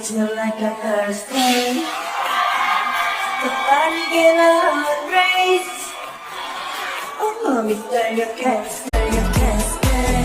Feel like a Thursday. The body get a heart race. Oh, mommy, you can't stay, you can't stay.